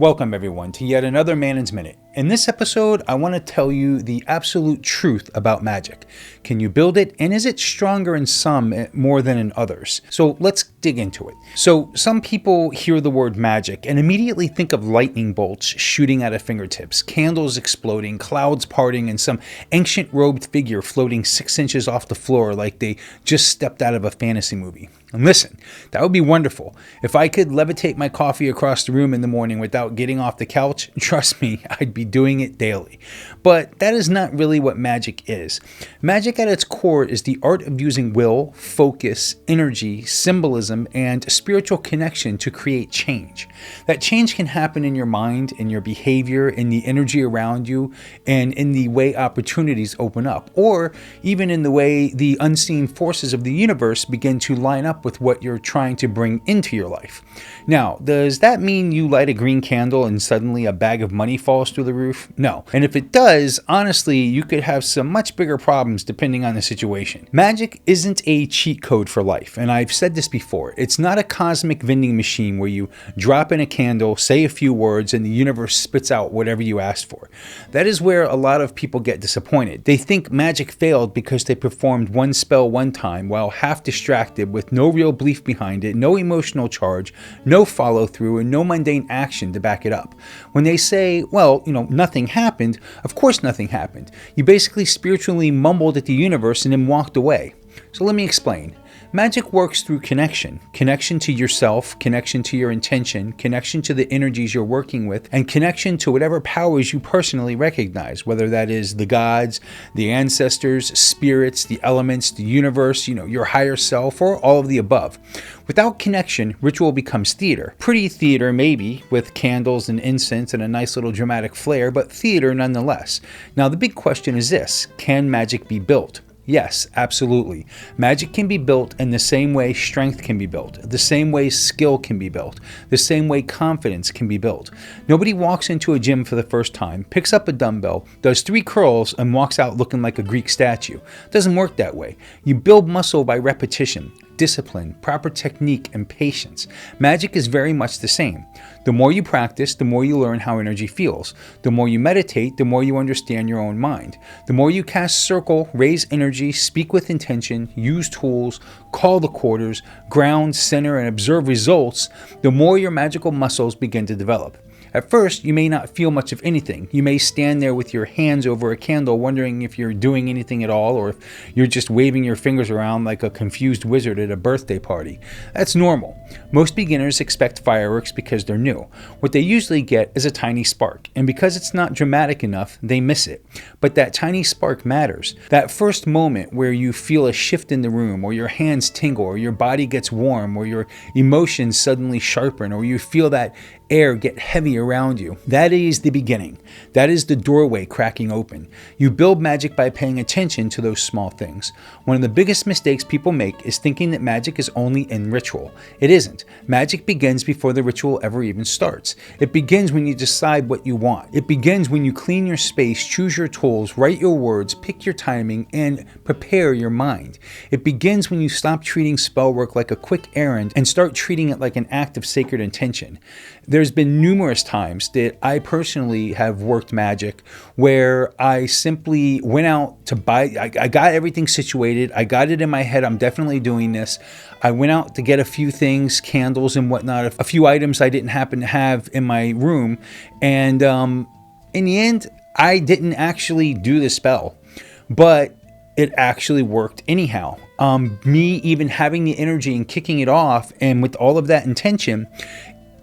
Welcome everyone to yet another Manon's Minute. In this episode, I want to tell you the absolute truth about magic. Can you build it, and is it stronger in some more than in others? So let's dig into it. So some people hear the word magic and immediately think of lightning bolts shooting out of fingertips, candles exploding, clouds parting, and some ancient robed figure floating 6 inches off the floor like they just stepped out of a fantasy movie. And listen, that would be wonderful. If I could levitate my coffee across the room in the morning without getting off the couch, trust me, I'd be doing it daily. But that is not really what magic is. Magic at its core is the art of using will, focus, energy, symbolism, and spiritual connection to create change. That change can happen in your mind, in your behavior, in the energy around you, and in the way opportunities open up, or even in the way the unseen forces of the universe begin to line up with what you're trying to bring into your life. Now, does that mean you light a green candle and suddenly a bag of money falls through the roof? No. And if it does, honestly, you could have some much bigger problems depending on the situation. Magic isn't a cheat code for life, and I've said this before. It's not a cosmic vending machine where you drop in a candle, say a few words, and the universe spits out whatever you asked for. That is where a lot of people get disappointed. They think magic failed because they performed one spell one time while half distracted with no real belief behind it, no emotional charge, no follow through, and no mundane action to back it up. When they say, well, nothing happened, of course nothing happened. You basically spiritually mumbled at the universe and then walked away. So let me explain. Magic works through connection. Connection to yourself, connection to your intention, connection to the energies you're working with, and connection to whatever powers you personally recognize, whether that is the gods, the ancestors, spirits, the elements, the universe, your higher self, or all of the above. Without connection, ritual becomes theater. Pretty theater maybe, with candles and incense and a nice little dramatic flair, but theater nonetheless. Now the big question is this: can magic be built? Yes, absolutely. Magic can be built in the same way strength can be built, the same way skill can be built, the same way confidence can be built. Nobody walks into a gym for the first time, picks up a dumbbell, does 3 curls, and walks out looking like a Greek statue. It doesn't work that way. You build muscle by repetition, discipline, proper technique, and patience. Magic is very much the same. The more you practice, the more you learn how energy feels. The more you meditate, the more you understand your own mind. The more you cast circle, raise energy, speak with intention, use tools, call the quarters, ground, center, and observe results, the more your magical muscles begin to develop. At first, you may not feel much of anything. You may stand there with your hands over a candle wondering if you're doing anything at all, or if you're just waving your fingers around like a confused wizard at a birthday party. That's normal. Most beginners expect fireworks because they're new. What they usually get is a tiny spark, and because it's not dramatic enough, they miss it. But that tiny spark matters. That first moment where you feel a shift in the room, or your hands tingle, or your body gets warm, or your emotions suddenly sharpen, or you feel that air get heavy around you. That is the beginning. That is the doorway cracking open. You build magic by paying attention to those small things. One of the biggest mistakes people make is thinking that magic is only in ritual. It isn't. Magic begins before the ritual ever even starts. It begins when you decide what you want. It begins when you clean your space, choose your tools, write your words, pick your timing, and prepare your mind. It begins when you stop treating spell work like a quick errand and start treating it like an act of sacred intention. There's been numerous times that I personally have worked magic where I simply went out to buy, I got everything situated, I got it in my head, I'm definitely doing this. I went out to get a few things, candles and whatnot, a few items I didn't happen to have in my room, and in the end, I didn't actually do the spell, but it actually worked anyhow. Me even having the energy and kicking it off, and with all of that intention,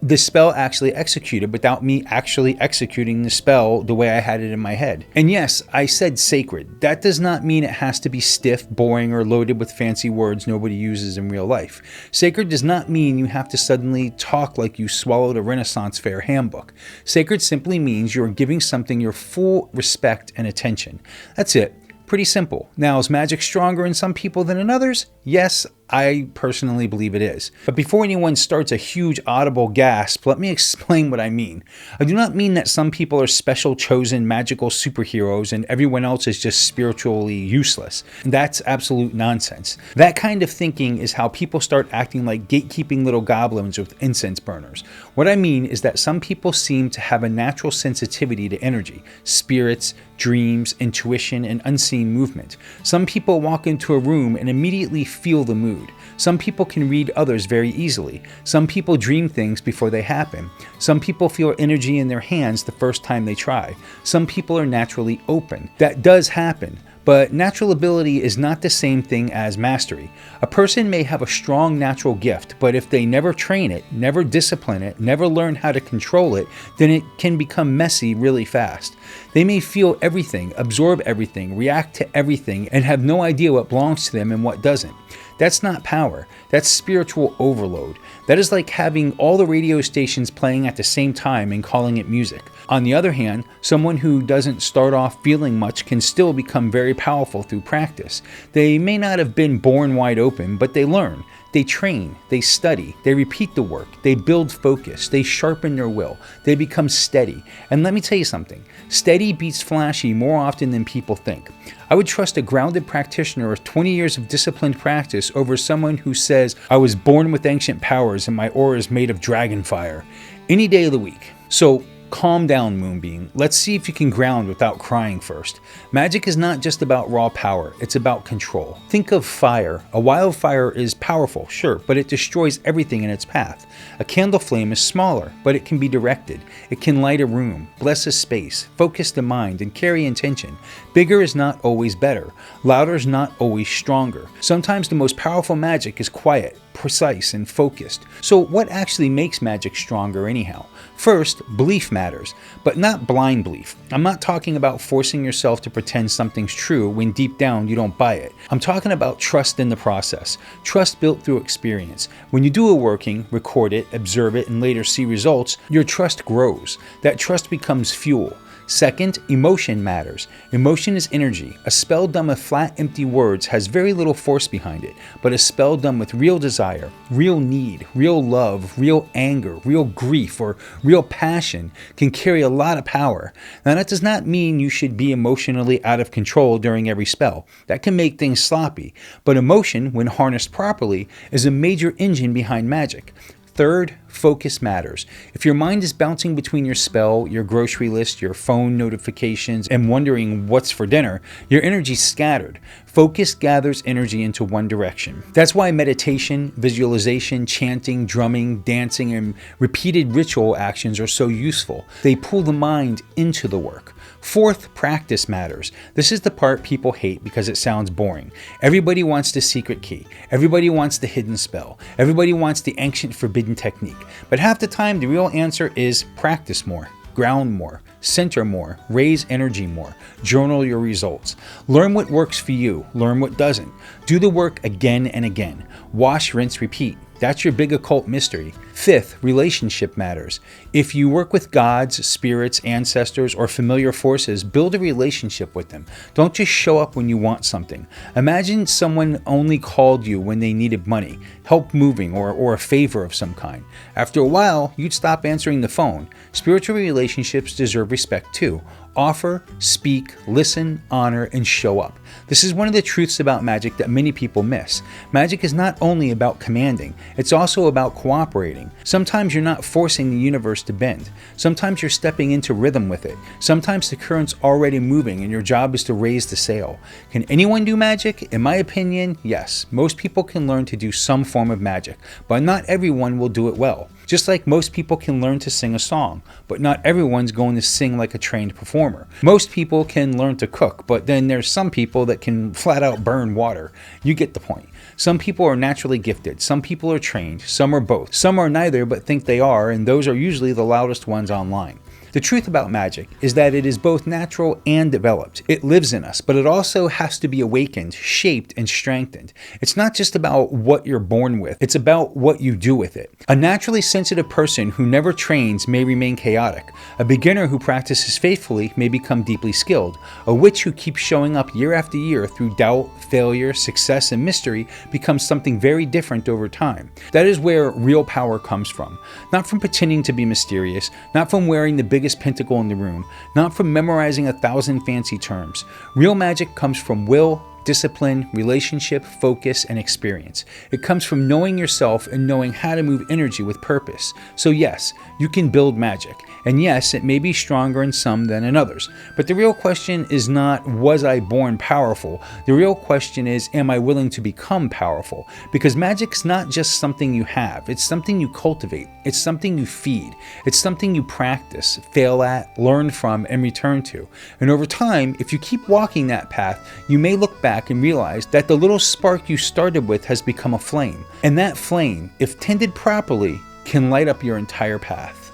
the spell actually executed without me actually executing the spell the way I had it in my head. And yes, I said sacred. That does not mean it has to be stiff, boring, or loaded with fancy words nobody uses in real life. Sacred does not mean you have to suddenly talk like you swallowed a Renaissance fair handbook. Sacred simply means you're giving something your full respect and attention. That's it. Pretty simple. Now, is magic stronger in some people than in others? Yes, I personally believe it is. But before anyone starts a huge audible gasp, let me explain what I mean. I do not mean that some people are special, chosen, magical superheroes and everyone else is just spiritually useless. That's absolute nonsense. That kind of thinking is how people start acting like gatekeeping little goblins with incense burners. What I mean is that some people seem to have a natural sensitivity to energy, spirits, dreams, intuition, and unseen movement. Some people walk into a room and immediately feel the mood. Some people can read others very easily. Some people dream things before they happen. Some people feel energy in their hands the first time they try. Some people are naturally open. That does happen. But natural ability is not the same thing as mastery. A person may have a strong natural gift, but if they never train it, never discipline it, never learn how to control it, then it can become messy really fast. They may feel everything, absorb everything, react to everything, and have no idea what belongs to them and what doesn't. That's not power. That's spiritual overload. That is like having all the radio stations playing at the same time and calling it music. On the other hand, someone who doesn't start off feeling much can still become very powerful through practice. They may not have been born wide open, but they learn. They train, they study, they repeat the work, they build focus, they sharpen their will, they become steady. And let me tell you something, steady beats flashy more often than people think. I would trust a grounded practitioner with 20 years of disciplined practice over someone who says, I was born with ancient powers and my aura is made of dragon fire, any day of the week. So calm down, Moonbeam. Let's see if you can ground without crying first. Magic is not just about raw power, it's about control. Think of fire. A wildfire is powerful, sure, but it destroys everything in its path. A candle flame is smaller, but it can be directed. It can light a room, bless a space, focus the mind, and carry intention. Bigger is not always better. Louder is not always stronger. Sometimes the most powerful magic is quiet, precise, and focused. So what actually makes magic stronger anyhow? First, belief matters, but not blind belief. I'm not talking about forcing yourself to pretend something's true when deep down you don't buy it. I'm talking about trust in the process. Trust built through experience. When you do a working, record it, observe it, and later see results, your trust grows. That trust becomes fuel. Second, emotion matters. Emotion is energy. A spell done with flat, empty words has very little force behind it, but a spell done with real desire, real need, real love, real anger, real grief, or real passion can carry a lot of power. Now, that does not mean you should be emotionally out of control during every spell. That can make things sloppy, but emotion, when harnessed properly, is a major engine behind magic. Third, focus matters. If your mind is bouncing between your spell, your grocery list, your phone notifications, and wondering what's for dinner, your energy's scattered. Focus gathers energy into one direction. That's why meditation, visualization, chanting, drumming, dancing, and repeated ritual actions are so useful. They pull the mind into the work. Fourth, practice matters. This is the part people hate because it sounds boring. Everybody wants the secret key. Everybody wants the hidden spell. Everybody wants the ancient forbidden technique. But half the time, the real answer is practice more, ground more, center more, raise energy more, journal your results. Learn what works for you, learn what doesn't. Do the work again and again. Wash, rinse, repeat. That's your big occult mystery. Fifth, relationship matters. If you work with gods, spirits, ancestors, or familiar forces, build a relationship with them. Don't just show up when you want something. Imagine someone only called you when they needed money, help moving, or a favor of some kind. After a while, you'd stop answering the phone. Spiritual relationships deserve respect too. Offer, speak, listen, honor, and show up. This is one of the truths about magic that many people miss. Magic is not only about commanding, it's also about cooperating. Sometimes you're not forcing the universe to bend. Sometimes you're stepping into rhythm with it. Sometimes the current's already moving and your job is to raise the sail. Can anyone do magic? In my opinion, yes. Most people can learn to do some form of magic, but not everyone will do it well. Just like most people can learn to sing a song, but not everyone's going to sing like a trained performer. Most people can learn to cook, but then there's some people that can flat out burn water. You get the point. Some people are naturally gifted, some people are trained, some are both. Some are neither but think they are, and those are usually the loudest ones online. The truth about magic is that it is both natural and developed. It lives in us, but it also has to be awakened, shaped, and strengthened. It's not just about what you're born with, it's about what you do with it. A naturally sensitive person who never trains may remain chaotic. A beginner who practices faithfully may become deeply skilled. A witch who keeps showing up year after year through doubt, failure, success, and mystery becomes something very different over time. That is where real power comes from. Not from pretending to be mysterious, not from wearing the biggest pentacle in the room, not from memorizing 1,000 fancy terms. Real magic comes from will, discipline, relationship, focus, and experience. It comes from knowing yourself and knowing how to move energy with purpose. So yes, you can build magic. And yes, it may be stronger in some than in others. But the real question is not, was I born powerful? The real question is, am I willing to become powerful? Because magic's not just something you have. It's something you cultivate. It's something you feed. It's something you practice, fail at, learn from, and return to. And over time, if you keep walking that path, you may look back and realize that the little spark you started with has become a flame. And that flame, if tended properly, can light up your entire path.